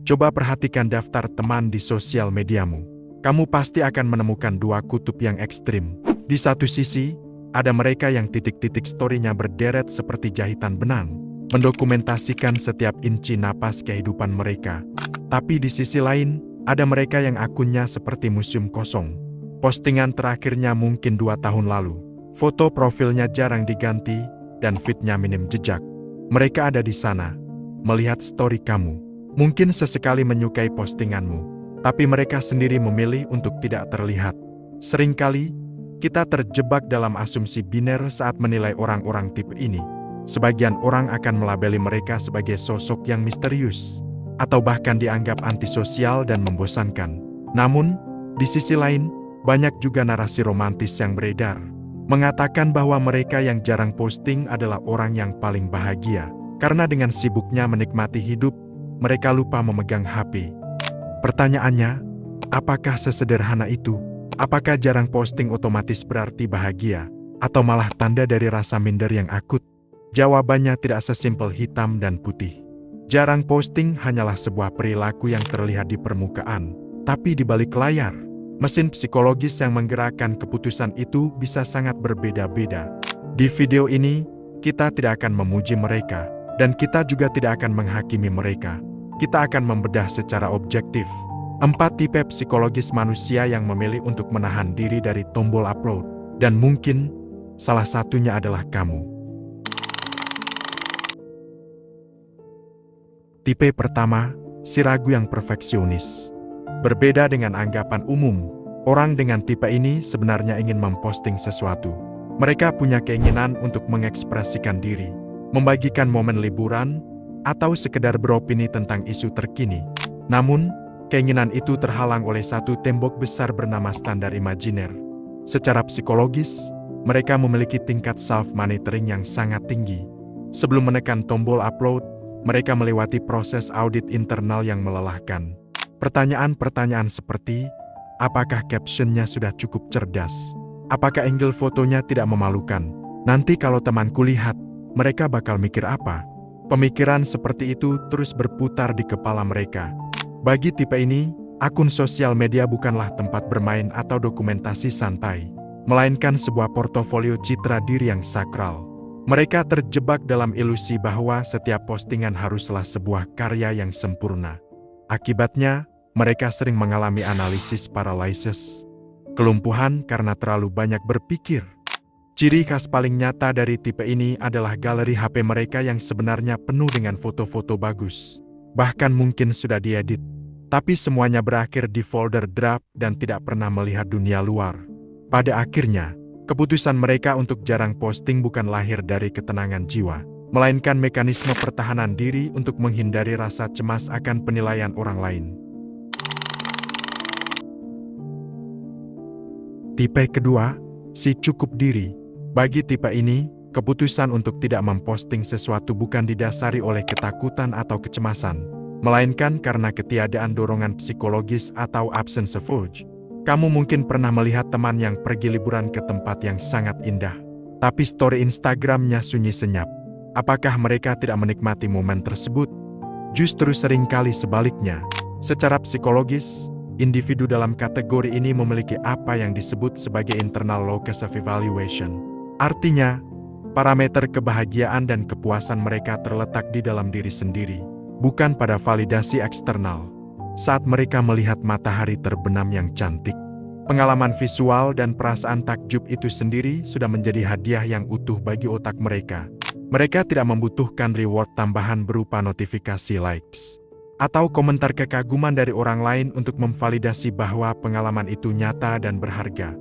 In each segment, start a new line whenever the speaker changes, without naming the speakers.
Coba perhatikan daftar teman di sosial mediamu. Kamu pasti akan menemukan dua kutub yang ekstrim. Di satu sisi, ada mereka yang titik-titik story-nya berderet seperti jahitan benang, mendokumentasikan setiap inci napas kehidupan mereka. Tapi di sisi lain, ada mereka yang akunnya seperti museum kosong. Postingan terakhirnya mungkin 2 tahun lalu. Foto profilnya jarang diganti, dan feed-nya minim jejak. Mereka ada di sana, melihat story kamu. Mungkin sesekali menyukai postinganmu, tapi mereka sendiri memilih untuk tidak terlihat. Seringkali, kita terjebak dalam asumsi biner saat menilai orang-orang tipe ini. Sebagian orang akan melabeli mereka sebagai sosok yang misterius, atau bahkan dianggap antisosial dan membosankan. Namun, di sisi lain, banyak juga narasi romantis yang beredar, mengatakan bahwa mereka yang jarang posting adalah orang yang paling bahagia, karena dengan sibuknya menikmati hidup, mereka lupa memegang HP. Pertanyaannya, apakah sesederhana itu? Apakah jarang posting otomatis berarti bahagia? Atau malah tanda dari rasa minder yang akut? Jawabannya tidak sesimpel hitam dan putih. Jarang posting hanyalah sebuah perilaku yang terlihat di permukaan, tapi di balik layar, mesin psikologis yang menggerakkan keputusan itu bisa sangat berbeda-beda. Di video ini, kita tidak akan memuji mereka, dan kita juga tidak akan menghakimi mereka. Kita akan membedah secara objektif 4 tipe psikologis manusia yang memilih untuk menahan diri dari tombol upload, dan mungkin salah satunya adalah kamu. Tipe pertama, si ragu yang perfeksionis. Berbeda dengan anggapan umum, orang dengan tipe ini sebenarnya ingin memposting sesuatu. Mereka punya keinginan untuk mengekspresikan diri, membagikan momen liburan, atau sekedar beropini tentang isu terkini. Namun, keinginan itu terhalang oleh satu tembok besar bernama standar imajiner. Secara psikologis, mereka memiliki tingkat self-monitoring yang sangat tinggi. Sebelum menekan tombol upload, mereka melewati proses audit internal yang melelahkan. Pertanyaan-pertanyaan seperti, apakah captionnya sudah cukup cerdas? Apakah angle fotonya tidak memalukan? Nanti kalau temanku lihat, mereka bakal mikir apa? Pemikiran seperti itu terus berputar di kepala mereka. Bagi tipe ini, akun sosial media bukanlah tempat bermain atau dokumentasi santai, melainkan sebuah portofolio citra diri yang sakral. Mereka terjebak dalam ilusi bahwa setiap postingan haruslah sebuah karya yang sempurna. Akibatnya, mereka sering mengalami analisis paralysis, kelumpuhan karena terlalu banyak berpikir. Ciri khas paling nyata dari tipe ini adalah galeri HP mereka yang sebenarnya penuh dengan foto-foto bagus. Bahkan mungkin sudah diedit. Tapi semuanya berakhir di folder draft dan tidak pernah melihat dunia luar. Pada akhirnya, keputusan mereka untuk jarang posting bukan lahir dari ketenangan jiwa, melainkan mekanisme pertahanan diri untuk menghindari rasa cemas akan penilaian orang lain. Tipe kedua, si cukup diri. Bagi tipe ini, keputusan untuk tidak memposting sesuatu bukan didasari oleh ketakutan atau kecemasan, melainkan karena ketiadaan dorongan psikologis atau absence of urge. Kamu mungkin pernah melihat teman yang pergi liburan ke tempat yang sangat indah, tapi story Instagramnya sunyi senyap. Apakah mereka tidak menikmati momen tersebut? Justru seringkali sebaliknya. Secara psikologis, individu dalam kategori ini memiliki apa yang disebut sebagai internal locus of evaluation. Artinya, parameter kebahagiaan dan kepuasan mereka terletak di dalam diri sendiri, bukan pada validasi eksternal. Saat mereka melihat matahari terbenam yang cantik, pengalaman visual dan perasaan takjub itu sendiri sudah menjadi hadiah yang utuh bagi otak mereka. Mereka tidak membutuhkan reward tambahan berupa notifikasi likes atau komentar kekaguman dari orang lain untuk memvalidasi bahwa pengalaman itu nyata dan berharga.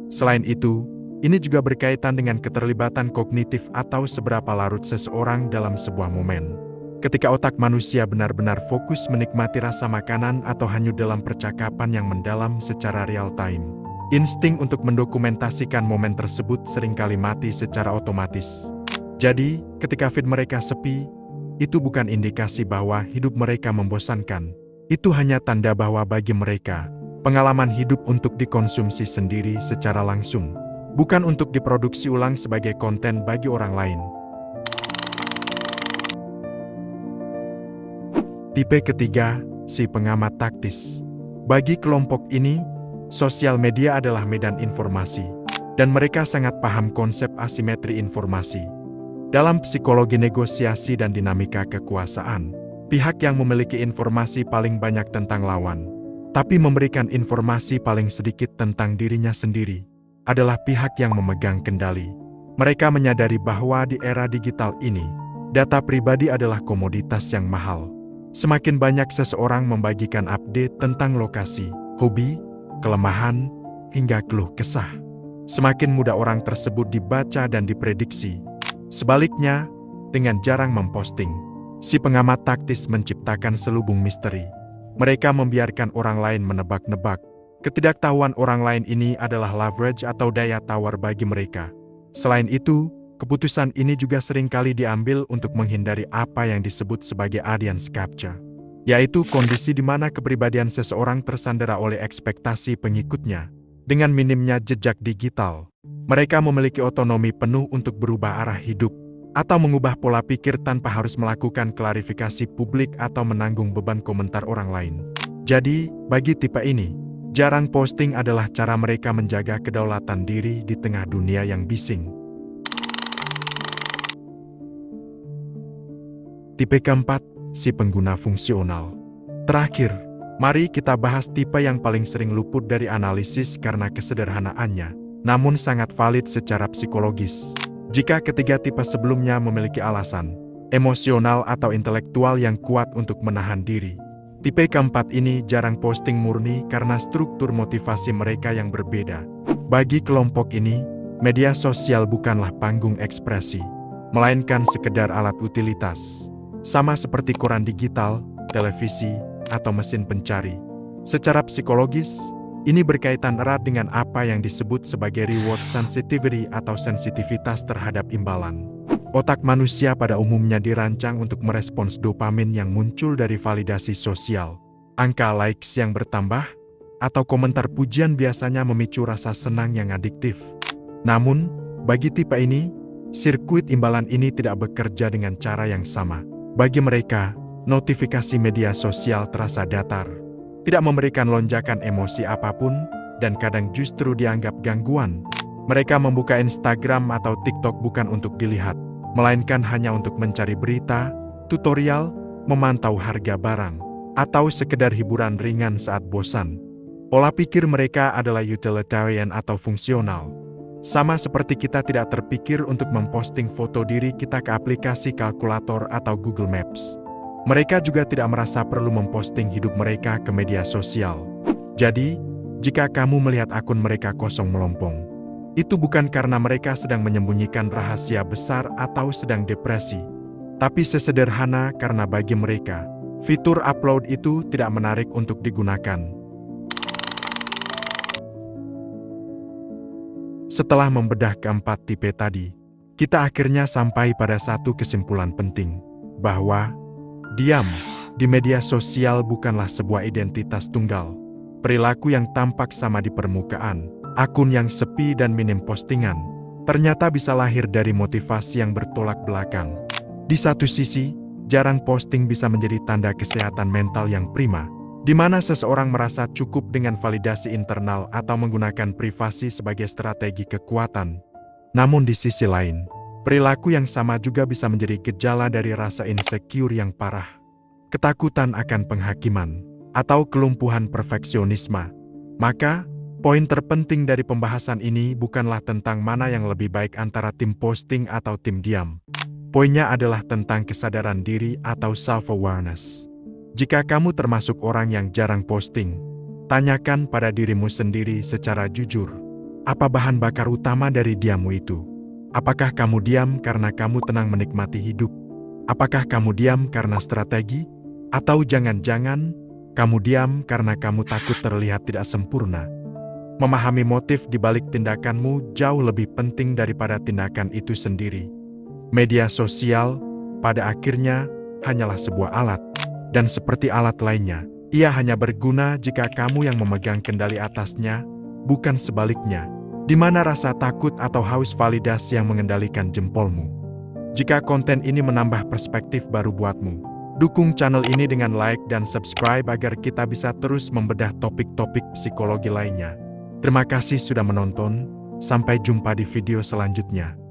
Selain itu, ini juga berkaitan dengan keterlibatan kognitif atau seberapa larut seseorang dalam sebuah momen. Ketika otak manusia benar-benar fokus menikmati rasa makanan atau hanyut dalam percakapan yang mendalam secara real time, insting untuk mendokumentasikan momen tersebut seringkali mati secara otomatis. Jadi, ketika feed mereka sepi, itu bukan indikasi bahwa hidup mereka membosankan. Itu hanya tanda bahwa bagi mereka, pengalaman hidup untuk dikonsumsi sendiri secara langsung, bukan untuk diproduksi ulang sebagai konten bagi orang lain. Tipe ketiga, si pengamat taktis. Bagi kelompok ini, sosial media adalah medan informasi, dan mereka sangat paham konsep asimetri informasi. Dalam psikologi negosiasi dan dinamika kekuasaan, pihak yang memiliki informasi paling banyak tentang lawan, tapi memberikan informasi paling sedikit tentang dirinya sendiri, adalah pihak yang memegang kendali. Mereka menyadari bahwa di era digital ini, data pribadi adalah komoditas yang mahal. Semakin banyak seseorang membagikan update tentang lokasi, hobi, kelemahan, hingga keluh kesah, semakin mudah orang tersebut dibaca dan diprediksi. Sebaliknya, dengan jarang memposting, si pengamat taktis menciptakan selubung misteri. Mereka membiarkan orang lain menebak-nebak. Ketidaktahuan orang lain ini adalah leverage atau daya tawar bagi mereka. Selain itu, keputusan ini juga seringkali diambil untuk menghindari apa yang disebut sebagai audience capture, yaitu kondisi di mana kepribadian seseorang tersandera oleh ekspektasi pengikutnya. Dengan minimnya jejak digital, mereka memiliki otonomi penuh untuk berubah arah hidup atau mengubah pola pikir tanpa harus melakukan klarifikasi publik atau menanggung beban komentar orang lain. Jadi, bagi tipe ini, jarang posting adalah cara mereka menjaga kedaulatan diri di tengah dunia yang bising. Tipe keempat, si pengguna fungsional. Terakhir, mari kita bahas tipe yang paling sering luput dari analisis karena kesederhanaannya, namun sangat valid secara psikologis. Jika ketiga tipe sebelumnya memiliki alasan emosional atau intelektual yang kuat untuk menahan diri, tipe keempat ini jarang posting murni karena struktur motivasi mereka yang berbeda. Bagi kelompok ini, media sosial bukanlah panggung ekspresi, melainkan sekedar alat utilitas. Sama seperti koran digital, televisi, atau mesin pencari. Secara psikologis, ini berkaitan erat dengan apa yang disebut sebagai reward sensitivity atau sensitivitas terhadap imbalan. Otak manusia pada umumnya dirancang untuk merespons dopamin yang muncul dari validasi sosial. Angka likes yang bertambah, atau komentar pujian biasanya memicu rasa senang yang adiktif. Namun, bagi tipe ini, sirkuit imbalan ini tidak bekerja dengan cara yang sama. Bagi mereka, notifikasi media sosial terasa datar, tidak memberikan lonjakan emosi apapun, dan kadang justru dianggap gangguan. Mereka membuka Instagram atau TikTok bukan untuk dilihat, melainkan hanya untuk mencari berita, tutorial, memantau harga barang, atau sekedar hiburan ringan saat bosan. Pola pikir mereka adalah utilitarian atau fungsional. Sama seperti kita tidak terpikir untuk memposting foto diri kita ke aplikasi kalkulator atau Google Maps. Mereka juga tidak merasa perlu memposting hidup mereka ke media sosial. Jadi, jika kamu melihat akun mereka kosong melompong, itu bukan karena mereka sedang menyembunyikan rahasia besar atau sedang depresi, tapi sesederhana karena bagi mereka, fitur upload itu tidak menarik untuk digunakan. Setelah membedah keempat tipe tadi, kita akhirnya sampai pada satu kesimpulan penting, bahwa diam di media sosial bukanlah sebuah identitas tunggal. Perilaku yang tampak sama di permukaan, akun yang sepi dan minim postingan, ternyata bisa lahir dari motivasi yang bertolak belakang. Di satu sisi, jarang posting bisa menjadi tanda kesehatan mental yang prima, di mana seseorang merasa cukup dengan validasi internal atau menggunakan privasi sebagai strategi kekuatan. Namun di sisi lain, perilaku yang sama juga bisa menjadi gejala dari rasa insecure yang parah, ketakutan akan penghakiman, atau kelumpuhan perfeksionisme. Maka, poin terpenting dari pembahasan ini bukanlah tentang mana yang lebih baik antara tim posting atau tim diam. Poinnya adalah tentang kesadaran diri atau self-awareness. Jika kamu termasuk orang yang jarang posting, tanyakan pada dirimu sendiri secara jujur, apa bahan bakar utama dari diammu itu? Apakah kamu diam karena kamu tenang menikmati hidup? Apakah kamu diam karena strategi? Atau jangan-jangan, kamu diam karena kamu takut terlihat tidak sempurna? Memahami motif di balik tindakanmu jauh lebih penting daripada tindakan itu sendiri. Media sosial, pada akhirnya, hanyalah sebuah alat. Dan seperti alat lainnya, ia hanya berguna jika kamu yang memegang kendali atasnya, bukan sebaliknya, di mana rasa takut atau haus validasi yang mengendalikan jempolmu. Jika konten ini menambah perspektif baru buatmu, Dukung channel ini dengan like dan subscribe agar kita bisa terus membedah topik-topik psikologi lainnya. Terima kasih sudah menonton, sampai jumpa di video selanjutnya.